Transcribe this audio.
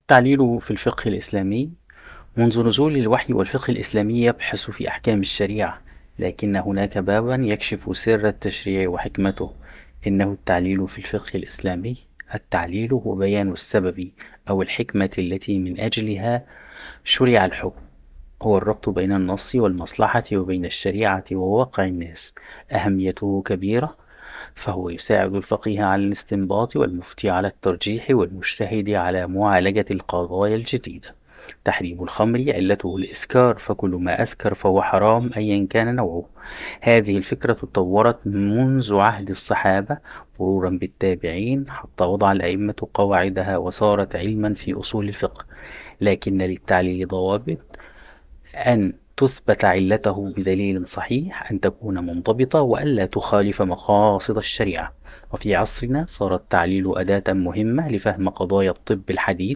التعليل في الفقه الإسلامي. منذ نزول الوحي والفقه الإسلامي يبحث في أحكام الشريعة، لكن هناك بابا يكشف سر التشريع وحكمته. إنه التعليل في الفقه الإسلامي. التعليل هو بيان السبب أو الحكمة التي من أجلها شرع الحكم. هو الربط بين النص والمصلحة وبين الشريعة وواقع الناس. أهميته كبيرة، فهو يساعد الفقيه على الاستنباط والمفتي على الترجيح والمجتهد على معالجة القضايا الجديدة. تحريم الخمر علته الإسكار، فكل ما أسكر فهو حرام أيا كان نوعه. هذه الفكرة تطورت منذ عهد الصحابة مرورا بالتابعين حتى وضع الأئمة قواعدها وصارت علما في أصول الفقه. لكن للتعليل ضوابط: أن تثبت علته بدليل صحيح، أن تكون منضبطة، وألا تخالف مقاصد الشريعة. وفي عصرنا صار التعليل أداة مهمة لفهم قضايا الطب الحديث